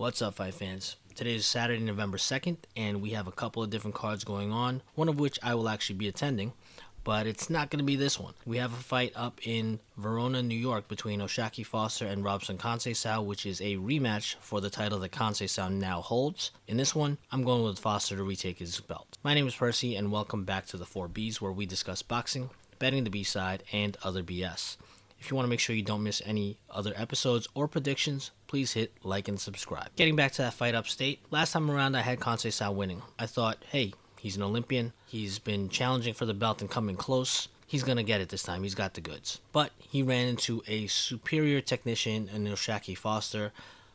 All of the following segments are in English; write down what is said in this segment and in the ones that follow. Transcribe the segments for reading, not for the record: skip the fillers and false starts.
What's up, fight fans? Today is Saturday, November 2nd, and we have a couple of different cards going on, one of which I will actually be attending, but it's not going to be this one. We have a fight up in Verona, New York between Oshaki Foster and Robson Conceicao, which is a rematch for the title that Conceicao now holds. In this one, I'm going with Foster to retake his belt. My name is Percy, and welcome back to the 4Bs, where we discuss boxing, betting the B-side, and other BS. If you want to make sure you don't miss any other episodes or predictions, please hit like and subscribe. Getting back to that fight upstate, last time around I had Conceicao winning. I thought, hey, he's an Olympian, he's been challenging for the belt and coming close, he's going to get it this time, he's got the goods. But he ran into a superior technician in Oshaki Foster,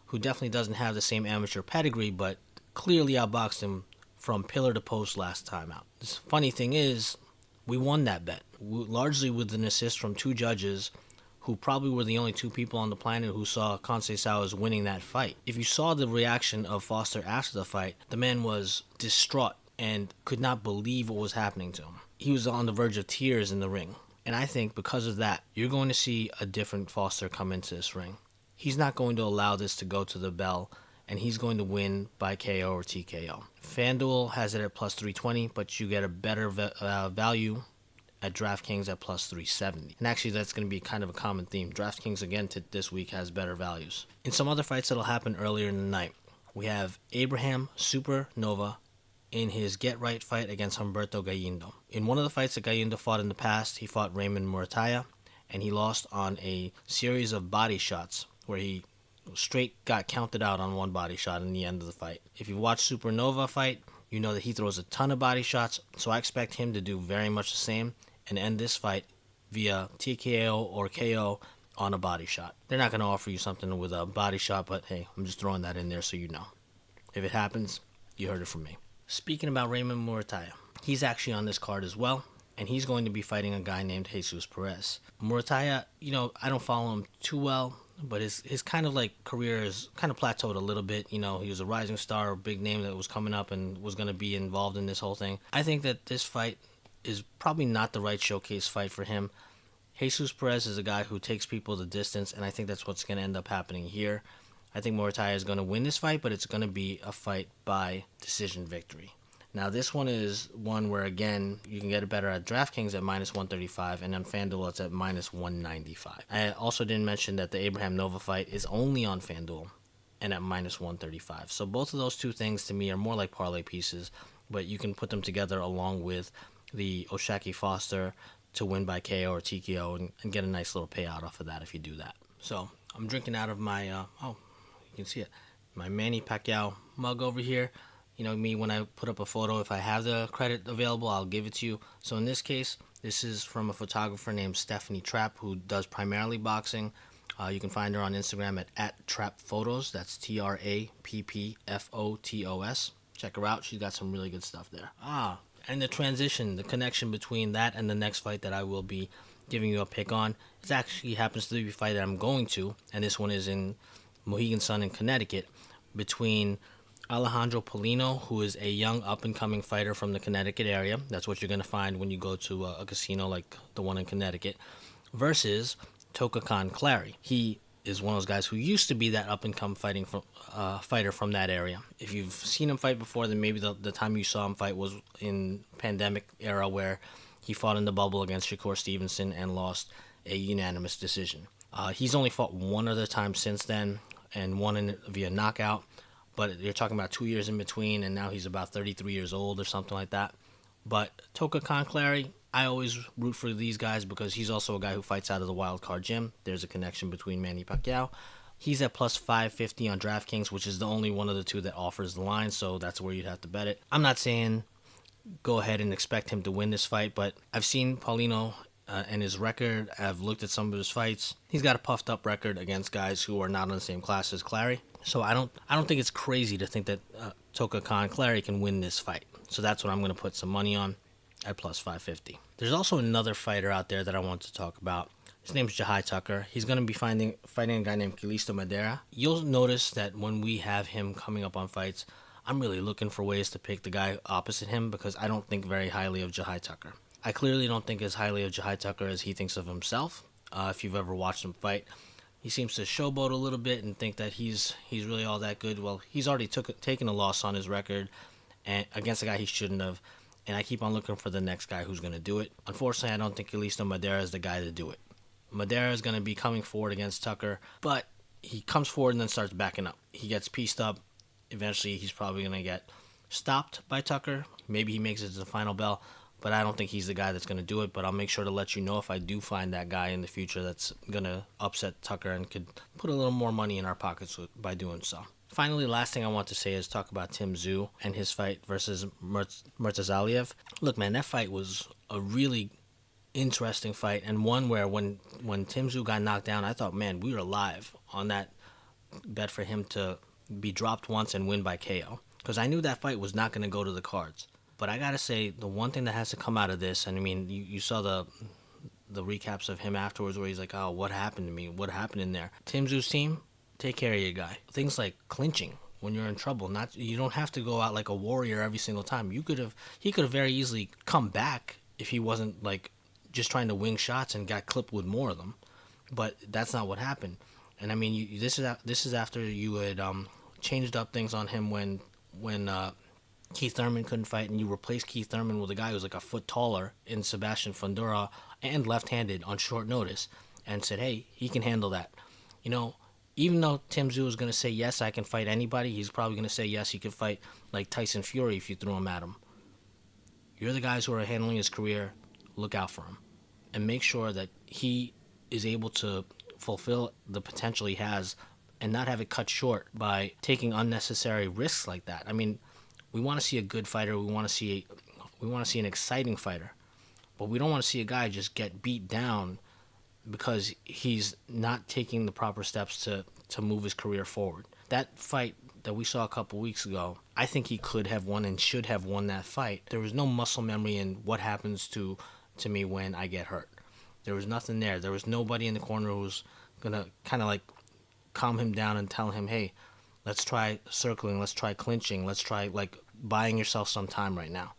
who definitely doesn't have the same amateur pedigree, but clearly outboxed him from pillar to post last time out. The funny thing is, we won that bet, largely with an assist from two judges who probably were the only two people on the planet who saw Conceicao as winning that fight. If you saw the reaction of Foster after the fight, the man was distraught and could not believe what was happening to him. He was on the verge of tears in the ring. And I think because of that, you're going to see a different Foster come into this ring. He's not going to allow this to go to the bell, and he's going to win by KO or TKO. FanDuel has it at plus 320, but you get a better value at DraftKings at plus 370. And actually, that's going to be kind of a common theme. DraftKings, again, this week has better values. In some other fights that'll happen earlier in the night, we have Abraham Supernova in his get-right fight against Humberto Gallindo. In one of the fights that Gallindo fought in the past, he fought Raymond Muratalla, and he lost on a series of body shots where he straight got counted out on one body shot in the end of the fight. If you watch Supernova fight, you know that he throws a ton of body shots, so I expect him to do very much the same and end this fight via TKO or KO on a body shot. They're not going to offer you something with a body shot, but hey, I'm just throwing that in there so you know. If it happens, you heard it from me. Speaking about Raymond Muratalla, he's actually on this card as well, and he's going to be fighting a guy named Jesus Perez. Muratalla, I don't follow him too well, but his kind of like career is kind of plateaued a little bit. He was a rising star, a big name that was coming up and was going to be involved in this whole thing. I think that this fight is probably not the right showcase fight for him. Jesus Perez is a guy who takes people the distance, and I think that's what's going to end up happening here. I think Muratalla is going to win this fight, but it's going to be a fight by decision victory. Now, this one is one where, again, you can get it better at DraftKings at minus 135, and on FanDuel it's at minus 195. I also didn't mention that the Abraham Nova fight is only on FanDuel and at minus 135. So both of those two things to me are more like parlay pieces, but you can put them together along with the Oshaki Foster to win by KO or TKO and get a nice little payout off of that if you do that. So I'm drinking out of my, you can see it, my Manny Pacquiao mug over here. Me, when I put up a photo, if I have the credit available, I'll give it to you. So in this case, this is from a photographer named Stephanie Trapp, who does primarily boxing. You can find her on Instagram at @TrappPhotos. That's TrappPhotos. Check her out. She's got some really good stuff there. And the connection between that and the next fight that I will be giving you a pick on, it actually happens to be a fight that I'm going to, and this one is in Mohegan Sun in Connecticut, between Alejandro Paulino, who is a young up-and-coming fighter from the Connecticut area. That's what you're going to find when you go to a casino like the one in Connecticut, versus Toka Khan Clary. He is one of those guys who used to be that up-and-coming fighter from that area. If you've seen him fight before, then maybe the time you saw him fight was in pandemic era where he fought in the bubble against Shakur Stevenson and lost a unanimous decision. He's only fought one other time since then and won via knockout, but you're talking about 2 years in between, and now he's about 33 years old or something like that. But Toka Khan Clary, I always root for these guys because he's also a guy who fights out of the Wild Card Gym. There's a connection between Manny Pacquiao. He's at plus 550 on DraftKings, which is the only one of the two that offers the line, so that's where you'd have to bet it. I'm not saying go ahead and expect him to win this fight, but I've seen Paulino and his record. I've looked at some of his fights. He's got a puffed up record against guys who are not on the same class as Clary. So I don't think it's crazy to think that Toka Khan Clary can win this fight. So that's what I'm going to put some money on at plus 550. There's also another fighter out there that I want to talk about. His name's Jahai Tucker. He's going to be fighting a guy named Calisto Madera. You'll notice that when we have him coming up on fights, I'm really looking for ways to pick the guy opposite him because I don't think very highly of Jahai Tucker. I clearly don't think as highly of Jahai Tucker as he thinks of himself. If you've ever watched him fight, he seems to showboat a little bit and think that he's really all that good. Well, he's already taken a loss on his record and against a guy he shouldn't have. And I keep on looking for the next guy who's going to do it. Unfortunately, I don't think Elisto Madera is the guy to do it. Madera is going to be coming forward against Tucker, but he comes forward and then starts backing up. He gets pieced up. Eventually, he's probably going to get stopped by Tucker. Maybe he makes it to the final bell, but I don't think he's the guy that's going to do it. But I'll make sure to let you know if I do find that guy in the future that's going to upset Tucker and could put a little more money in our pockets by doing so. Finally, last thing I want to say is talk about Tim Tszyu and his fight versus Murtazaliev. Look, man, that fight was a really interesting fight, and one where when Tim Tszyu got knocked down, I thought, man, we were live on that bet for him to be dropped once and win by KO, because I knew that fight was not going to go to the cards. But I gotta say, the one thing that has to come out of this, and I mean, you saw the recaps of him afterwards where he's like, oh, what happened to me? What happened in there? Tim Tszyu's team, take care of your guy. Things like clinching when you're in trouble. You don't have to go out like a warrior every single time. He could have very easily come back if he wasn't like just trying to wing shots and got clipped with more of them. But that's not what happened. And I mean, this is after you had changed up things on him when Keith Thurman couldn't fight, and you replaced Keith Thurman with a guy who's like a foot taller in Sebastian Fundora and left-handed on short notice, and said, hey, he can handle that. You know, even though Tim Tszyu is going to say, yes, I can fight anybody, he's probably going to say, yes, he could fight like Tyson Fury if you threw him at him. You're the guys who are handling his career. Look out for him. And make sure that he is able to fulfill the potential he has and not have it cut short by taking unnecessary risks like that. I mean, we want to see a good fighter. We want to see an exciting fighter. But we don't want to see a guy just get beat down because he's not taking the proper steps to move his career forward. That fight that we saw a couple weeks ago, I think he could have won and should have won that fight. There was no muscle memory in what happens to me when I get hurt. There was nothing there. There was nobody in the corner who was going to kind of like calm him down and tell him, hey, let's try circling, let's try clinching, let's try like buying yourself some time right now.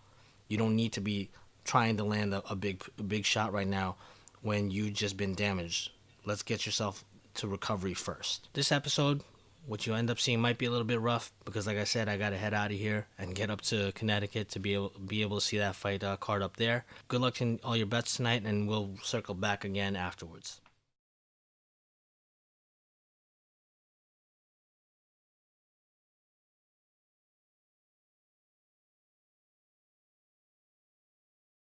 You don't need to be trying to land a big shot right now when you've just been damaged. Let's get yourself to recovery first. This episode, what you end up seeing might be a little bit rough because, like I said, I got to head out of here and get up to Connecticut to be able to see that fight card up there. Good luck in all your bets tonight, and we'll circle back again afterwards.